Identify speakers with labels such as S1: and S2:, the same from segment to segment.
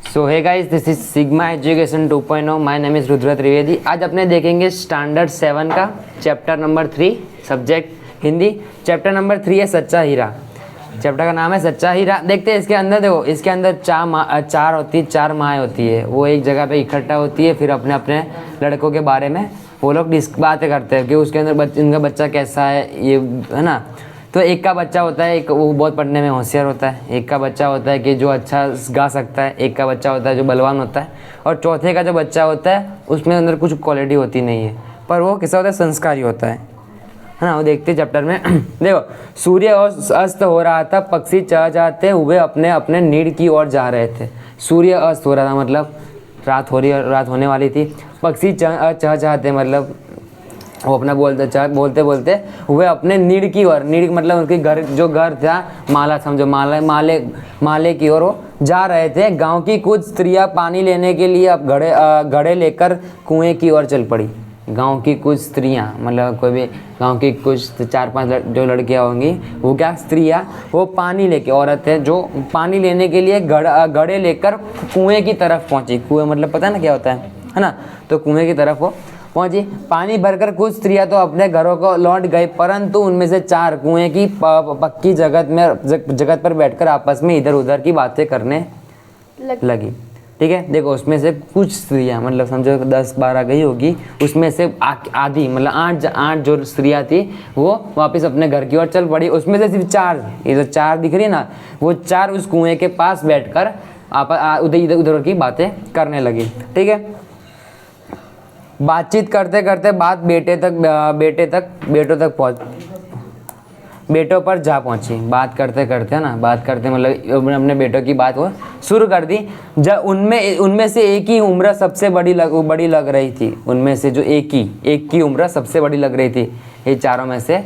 S1: So hey guys, this is Sigma Education 2.0। My name is Rudra Trivedi. आज अपने देखेंगे standard 7 का chapter number 3, subject Hindi. Chapter number 3 है सच्चा हीरा। चैप्टर का नाम है सच्चा हीरा। देखते हैं इसके अंदर, देखो इसके अंदर चार माएँ होती है, वो एक जगह पे इकट्ठा होती है, फिर अपने अपने लड़कों के बारे में वो लोग बातें करते हैं कि उसके अंदर इनका बच्चा कैसा है, ये है ना। तो एक का बच्चा होता है, एक वो बहुत पढ़ने में होशियार होता है, एक का बच्चा होता है कि जो अच्छा गा सकता है, एक का बच्चा होता है जो बलवान होता है, और चौथे का जो बच्चा होता है उसमें अंदर कुछ क्वालिटी होती नहीं है, पर वो कैसा होता है, संस्कारी होता है ना। वो देखते चैप्टर में देखो, सूर्य अस्त हो रहा था, पक्षी चहचहाते हुए अपने अपने नीड़ की ओर जा रहे थे। सूर्य अस्त हो रहा था मतलब रात होने वाली थी। पक्षी चहचहाते मतलब वो अपना बोलते बोलते हुए अपने नीड़ की ओर, नीड़ मतलब उनके घर था, माला समझो, माले की ओर वो जा रहे थे। गांव की कुछ स्त्रियां पानी लेने के लिए अब घड़े लेकर कुएं की ओर चल पड़ी। गांव की कुछ स्त्रियां मतलब कोई भी गांव की कुछ 4-5 जो लड़कियां होंगी, वो क्या स्त्रियां, वो पानी लेके, औरत है जो पानी लेने के लिए घड़े लेकर कुएं की तरफ पहुंची। कुएं मतलब पता है ना क्या होता है ना। तो कुएं की तरफ वो पहुंची। पानी भरकर कुछ स्त्रियां तो अपने घरों को लौट गई, परंतु उनमें से 4 कुएं की पक्की जगत पर बैठकर आपस में इधर उधर की बातें करने लगी। ठीक है, देखो उसमें से कुछ स्त्रियां मतलब समझो 10-12 गई होगी, उसमें से आधी मतलब 8 जो स्त्रियां थी वो वापस अपने घर की ओर चल पड़ी। उसमें से सिर्फ 4, ये जो 4 दिख रही है ना, वो 4 उस कुएं के पास बैठकर उधर की बातें करने लगी। ठीक है, बातचीत करते करते बात बेटों पर जा पहुंची। बात करते करते ना, बात करते मतलब अपने बेटों की बात वो शुरू कर दी। जब उनमें से एक ही उम्र सबसे बड़ी लग रही थी। उनमें से जो एक की उम्र सबसे बड़ी लग रही थी, ये चारों में से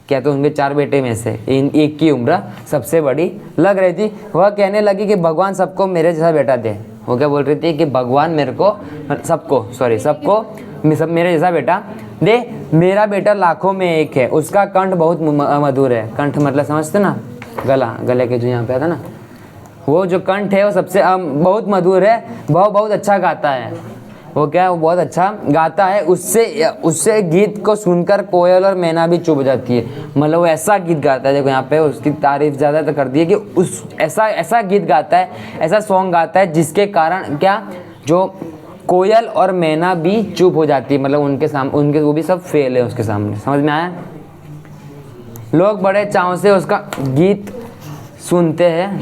S1: क्या, तो उनके 4 बेटे में से एक की उम्र सबसे बड़ी लग रही थी। वह कहने लगी कि भगवान सबको मेरे जैसा बेटा दे। वो क्या बोल रही थी कि भगवान मेरे को सबको मेरे जैसा बेटा दे। मेरा बेटा लाखों में एक है, उसका कंठ बहुत मधुर है। कंठ मतलब समझते ना, गले के जो यहाँ पे आता ना, वो जो कंठ है वो सबसे बहुत मधुर है। वह बहुत अच्छा गाता है। वो क्या है, वो बहुत अच्छा गाता है। उससे गीत को सुनकर कोयल और मैना भी चुप जाती है। मतलब वो ऐसा गीत गाता है, देखो यहाँ पे उसकी तारीफ ज़्यादा तो कर दी है कि उस ऐसा गीत गाता है, ऐसा सॉन्ग गाता है जिसके कारण क्या, जो कोयल और मैना भी चुप हो जाती है। मतलब उनके वो भी सब फेल है उसके सामने। समझ में आया? लोग बड़े चाव से उसका गीत सुनते हैं।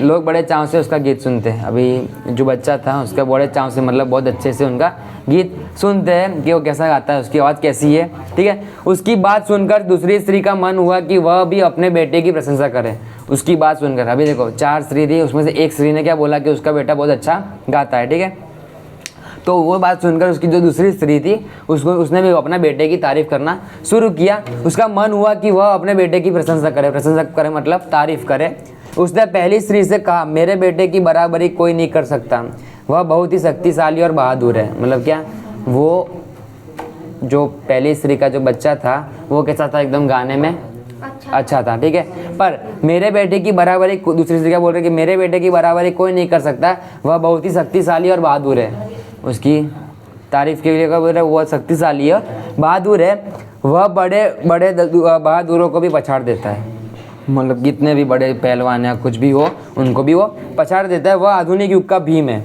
S1: अभी जो बच्चा था उसका बड़े चाव से मतलब बहुत अच्छे से उनका गीत सुनते हैं कि वो कैसा गाता है, उसकी आवाज़ कैसी है। ठीक है, उसकी बात सुनकर दूसरी स्त्री का मन हुआ कि वह भी अपने बेटे की प्रशंसा करे। उसकी बात सुनकर, अभी देखो 4 स्त्री थी, उसमें से एक स्त्री ने क्या बोला कि उसका बेटा बहुत अच्छा गाता है। ठीक है, तो वो बात सुनकर उसकी जो दूसरी स्त्री थी उसने भी अपना बेटे की तारीफ करना शुरू किया। उसका मन हुआ कि वह अपने बेटे की प्रशंसा करे मतलब तारीफ करे। उसने पहली स्त्री से कहा, मेरे बेटे की बराबरी कोई नहीं कर सकता, वह बहुत ही शक्तिशाली और बहादुर है। मतलब क्या, वो जो पहली स्त्री का जो बच्चा था वो कैसा था, एकदम गाने में अच्छा था। ठीक है, पर मेरे बेटे की बराबरी, दूसरी स्त्री क्या बोल रही है कि मेरे बेटे की बराबरी कोई नहीं कर सकता, वह बहुत ही शक्तिशाली और बहादुर है। उसकी तारीफ के लिए क्या बोल रहे हैं, वो शक्तिशाली है, बहादुर है। वह बड़े बहादुरों को भी पछाड़ देता है। मतलब कितने भी बड़े पहलवान या कुछ भी हो, उनको भी वो पछाड़ देता है। वह आधुनिक युग का भीम है।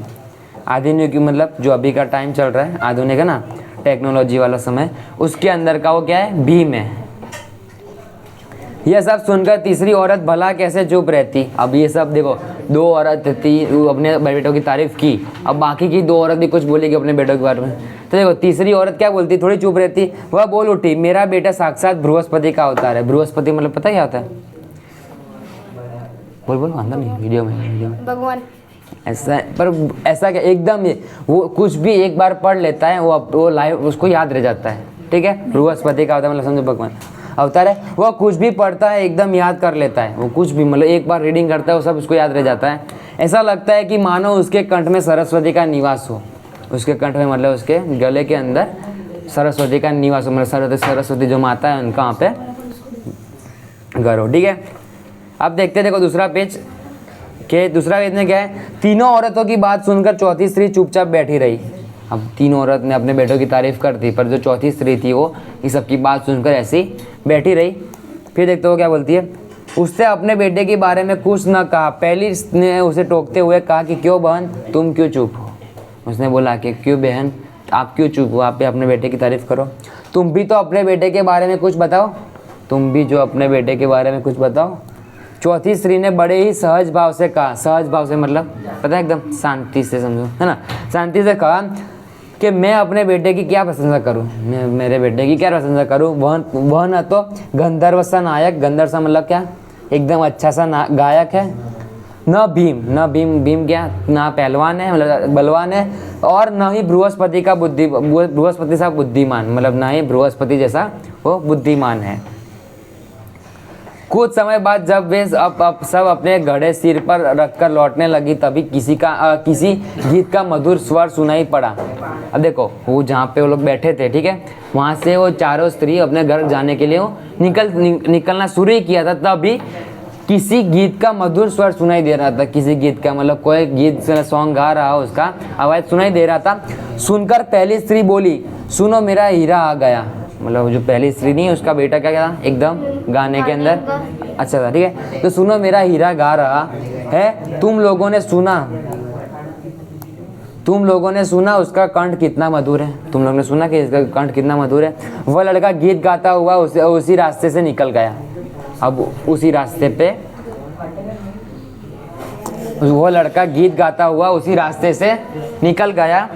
S1: आधुनिक युग मतलब जो अभी का टाइम चल रहा है, आधुनिक है ना, टेक्नोलॉजी वाला समय, उसके अंदर का वो क्या है, भीम है। यह सब सुनकर तीसरी औरत भला कैसे चुप रहती। अब ये सब देखो, 2 औरत थी, अपने बेटों की तारीफ की, अब बाकी की 2 औरत भी कुछ बोलेगी अपने बेटों के बारे में। तो देखो तीसरी औरत क्या बोलती, थोड़ी चुप रहती। वह बोल उठी, मेरा बेटा साक्षात बृहस्पति का अवतार है। बृहस्पति मतलब पता क्या होता है, बोल अंदर नहीं, वीडियो में
S2: भगवान।
S1: ऐसा क्या, एकदम वो कुछ भी एक बार पढ़ लेता है, वो लाइव उसको याद रह जाता है। ठीक है, बृहस्पति का अवतार मतलब समझो भगवान अवतार है। वह कुछ भी पढ़ता है एकदम याद कर लेता है। वो कुछ भी मतलब एक बार रीडिंग करता है, वो सब उसको याद रह जाता है। ऐसा लगता है कि मानो उसके कंठ में सरस्वती का निवास हो। उसके कंठ में मतलब उसके गले के अंदर सरस्वती का निवास हो, मतलब सरस्वती जो माता है उनका वहाँ पे घर हो। ठीक है, अब देखते देखो दूसरा पेज। कि दूसरा वेद में क्या है, तीनों औरतों की बात सुनकर चौथी स्त्री चुपचाप बैठी रही। अब तीनों औरत ने अपने बेटों की तारीफ कर दी, पर जो चौथी स्त्री थी वो इस सब की बात सुनकर ऐसी बैठी रही। फिर देखते हो क्या बोलती है, उससे अपने बेटे के बारे में कुछ न कहा। पहली ने उसे टोकते हुए कहा कि क्यों बहन तुम क्यों चुप हो। उसने बोला कि क्यों बहन आप क्यों चुप हो, आप भी अपने बेटे की तारीफ करो, तुम भी तो अपने बेटे के बारे में कुछ बताओ, तुम भी जो अपने बेटे के बारे में कुछ बताओ। चौथी स्त्री ने बड़े ही सहज भाव से कहा, सहज भाव से मतलब पता है एकदम शांति से, समझो है ना, शांति से कहा कि मैं अपने बेटे की क्या प्रशंसा करूं, मैं मेरे बेटे की क्या प्रशंसा करूं। वह न तो गंधर्व सा नायक, गंधर्व सा मतलब क्या, एकदम अच्छा सा गायक है, न भीम क्या, ना पहलवान है मतलब बलवान है, और न ही बृहस्पति सा बुद्धिमान, मतलब ना ही बृहस्पति जैसा वो बुद्धिमान है। कुछ समय बाद जब वे अब सब अपने घड़े सिर पर रखकर लौटने लगी, तभी किसी गीत का मधुर स्वर सुनाई पड़ा। अब देखो वो जहाँ पे वो लोग बैठे थे, ठीक है, वहाँ से वो चारों स्त्री अपने घर जाने के लिए वो निकलना शुरू ही किया था, तभी किसी गीत का मधुर स्वर सुनाई दे रहा था। किसी गीत का मतलब कोई गीत सॉन्ग गा रहा, उसका आवाज़ सुनाई दे रहा था। सुनकर पहली स्त्री बोली, सुनो मेरा हीरा आ गया। मतलब जो पहली स्त्री नहीं, उसका बेटा क्या था एकदम गाने के अंदर अच्छा था, ठीक है। तो सुनो मेरा हीरा गा रहा है, तुम लोगों ने सुना उसका कंठ कितना मधुर है। तुम लोगों ने सुना कि इसका कंठ कितना मधुर है। वह लड़का गीत गाता हुआ उसी रास्ते से निकल गया। अब उसी रास्ते पे वो लड़का गीत गाता हुआ उसी रास्ते से निकल गया।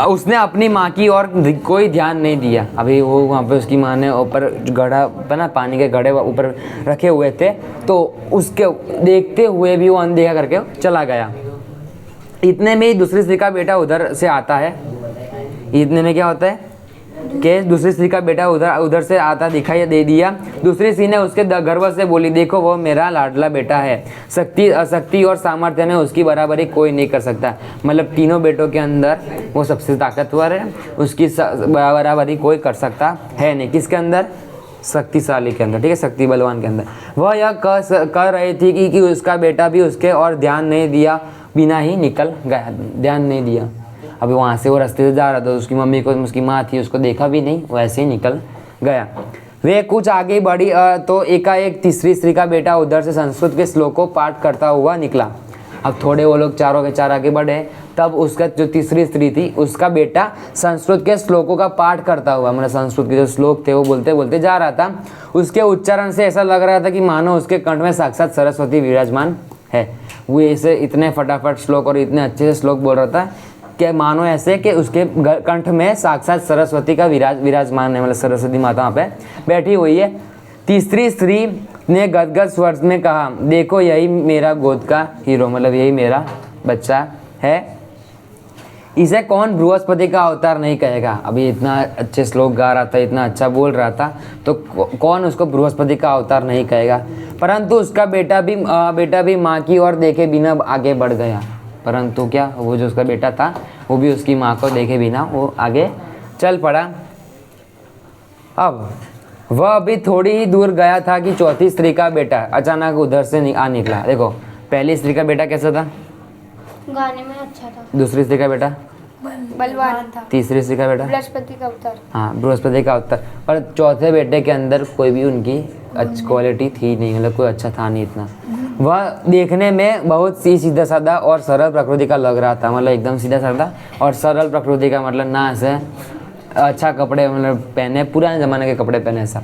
S1: उसने अपनी माँ की ओर कोई ध्यान नहीं दिया। अभी वो वहाँ पे उसकी माँ ने ऊपर घड़ा पे ना, पानी के घड़े ऊपर रखे हुए थे, तो उसके देखते हुए भी वो अनदेखा करके चला गया। इतने में ही दूसरी स्त्री का बेटा उधर से आता है। इतने में क्या होता है कि दूसरी स्त्री का बेटा उधर से आता दिखाई दे दिया। दूसरी स्त्री ने उसके गर्व से बोली, देखो वो मेरा लाडला बेटा है, शक्ति और सामर्थ्य में उसकी बराबरी कोई नहीं कर सकता। मतलब तीनों बेटों के अंदर वो सबसे ताकतवर है, उसकी बराबरी कोई कर सकता है नहीं। किसके अंदर, शक्तिशाली के अंदर, ठीक है, शक्ति बलवान के अंदर। वह यह कह रही थी कि उसका बेटा भी उसके और ध्यान नहीं दिया बिना ही निकल गया, ध्यान नहीं दिया। अभी वहाँ से वो रास्ते से जा रहा था, उसकी मम्मी को, उसकी माँ थी, उसको देखा भी नहीं, वैसे ही निकल गया। वे कुछ आगे बढ़ी तो एकाएक तीसरी स्त्री का बेटा उधर से संस्कृत के श्लोकों पाठ करता हुआ निकला। अब थोड़े वो लोग चारों के चार आगे बढ़े, तब उसका जो तीसरी स्त्री थी उसका बेटा संस्कृत के श्लोकों का पाठ करता हुआ, मतलब संस्कृत के जो श्लोक थे वो बोलते बोलते जा रहा था। उसके उच्चारण से ऐसा लग रहा था कि मानो उसके कंठ में साक्षात सरस्वती विराजमान है। वो ऐसे इतने फटाफट श्लोक और इतने अच्छे से श्लोक बोल रहा था कि मानो ऐसे कि उसके कंठ में साक्षात सरस्वती का विराजमान है, मतलब सरस्वती माता वहाँ पे बैठी हुई है। तीसरी स्त्री ने गदगद स्वर में कहा, देखो यही मेरा गोद का हीरो, मतलब यही मेरा बच्चा है, इसे कौन बृहस्पति का अवतार नहीं कहेगा। अभी इतना अच्छे श्लोक गा रहा था, इतना अच्छा बोल रहा था, तो कौन उसको बृहस्पति का अवतार नहीं कहेगा। परंतु उसका बेटा भी माँ की ओर देखे बिना आगे बढ़ गया। परंतु क्या, वो जो उसका बेटा था वो भी उसकी माँ को देखे बिना वो आगे चल पड़ा। अब वह अभी थोड़ी ही दूर गया था कि चौथी स्त्री का बेटा अचानक उधर से निकला। देखो पहली स्त्री का बेटा कैसा था,
S2: गाने में अच्छा था।
S1: दूसरी स्त्री का बेटा
S2: बलवान था।
S1: तीसरी स्त्री का बेटा
S2: बृहस्पति का अवतार।
S1: हाँ, बृहस्पति का अवतार। पर चौथे बेटे के अंदर कोई भी उनकी अच्छी क्वालिटी थी नहीं, मतलब कोई अच्छा था नहीं इतना। वह देखने में बहुत सी सीधा साधा और सरल प्रकृति का लग रहा था, मतलब एकदम सीधा साधा और सरल प्रकृति का, मतलब ना ऐसे अच्छा कपड़े मतलब पहने, पुराने ज़माने के कपड़े पहने सब।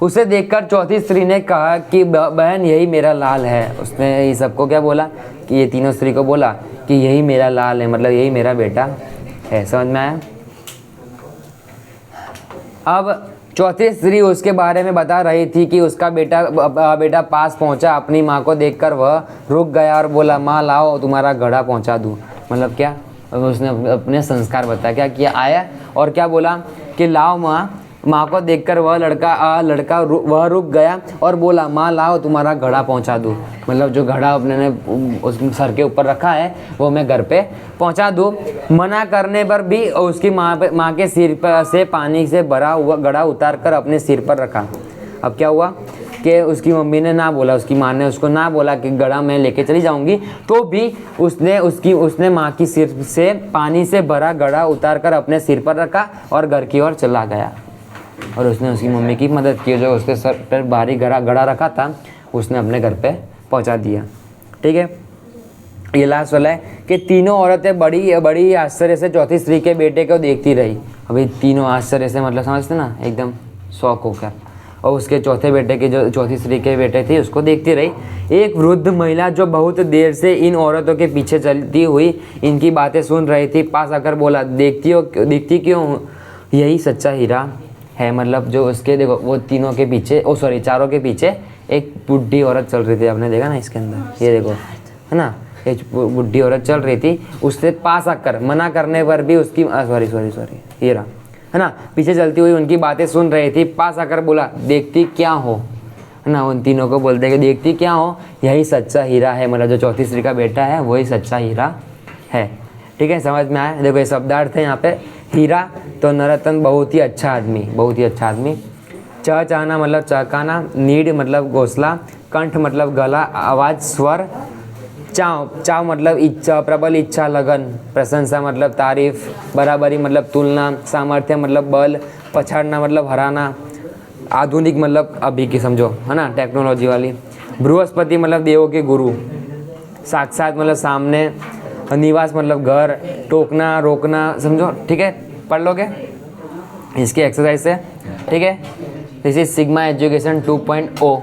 S1: उसे देखकर चौथी स्त्री ने कहा कि बहन यही मेरा लाल है। उसने ये सबको क्या बोला कि ये तीनों स्त्री को बोला कि यही मेरा लाल है, मतलब यही मेरा बेटा है। समझ में आया। अब चौथी स्त्री उसके बारे में बता रही थी कि उसका बेटा पास पहुंचा। अपनी माँ को देखकर वह रुक गया और बोला, माँ लाओ तुम्हारा घड़ा पहुंचा दूँ। मतलब क्या, उसने अपने संस्कार बताया, क्या किया, आया और क्या बोला कि लाओ माँ को देखकर वह लड़का वह रुक गया और बोला, माँ लाओ तुम्हारा घड़ा पहुंचा दूँ। मतलब जो घड़ा अपने ने उस सर के ऊपर रखा है वो मैं घर पे पहुंचा दूँ। मना करने पर भी उसकी माँ के सिर पर से पानी से भरा हुआ घड़ा उतार कर अपने सिर पर रखा। अब क्या हुआ कि उसकी मम्मी ने ना बोला, उसकी माँ ने उसको ना बोला कि घड़ा मैं लेके चली जाऊंगी, तो भी उसने माँ की सिर से पानी से भरा घड़ा उतार कर अपने सिर पर रखा और घर की ओर चला गया। और उसने उसकी मम्मी की मदद की, जो उसके सर पर भारी घड़ा रखा था उसने अपने घर पे पहुंचा दिया। ठीक है, ये लास्ट वाला है कि तीनों औरतें बड़ी आश्चर्य से चौथी स्त्री के बेटे को देखती रही। अभी तीनों आश्चर्य से मतलब समझते ना, एकदम शौक होकर, और उसके चौथे बेटे की जो चौथी स्त्री के बेटे थी उसको देखती रही। एक वृद्ध महिला जो बहुत देर से इन औरतों के पीछे चलती हुई इनकी बातें सुन रही थी, पास आकर बोला, देखती क्यों, यही सच्चा हीरा है। मतलब जो उसके देखो वो तीनों के पीछे, चारों के पीछे एक बुढ़ी औरत चल रही थी। आपने देखा ना इसके अंदर, ये देखो है ना, एक बुढ़ी औरत चल रही थी, उससे पास आकर मना करने पर भी उसकी सॉरी ये रहा है ना, पीछे चलती हुई उनकी बातें सुन रही थी, पास आकर बोला, देखती क्या हो, है ना। उन तीनों को बोलते हैं कि देखती क्या हो, यही सच्चा हीरा है। मतलब जो चौथी स्त्री का बेटा है वही सच्चा हीरा है। ठीक है, समझ में आया। देखो ये शब्दार्थ है यहाँ पे। हीरा तो नरतन बहुत ही अच्छा आदमी। चाहना मतलब चहकाना, नीड मतलब घोंसला, कंठ मतलब गला, आवाज़, स्वर। चाव मतलब इच्छा, प्रबल इच्छा, लगन। प्रशंसा मतलब तारीफ, बराबरी मतलब तुलना, सामर्थ्य मतलब बल, पछाड़ना मतलब हराना, आधुनिक मतलब अभी की समझो, है ना, टेक्नोलॉजी वाली। बृहस्पति मतलब देवों के गुरु, साक्षात मतलब सामने, निवास मतलब घर, टोकना, रोकना, समझो। ठीक है, पढ़ लोगे, इसकी एक्सरसाइज है। ठीक है, दिस इज सिग्मा एजुकेशन 2.0।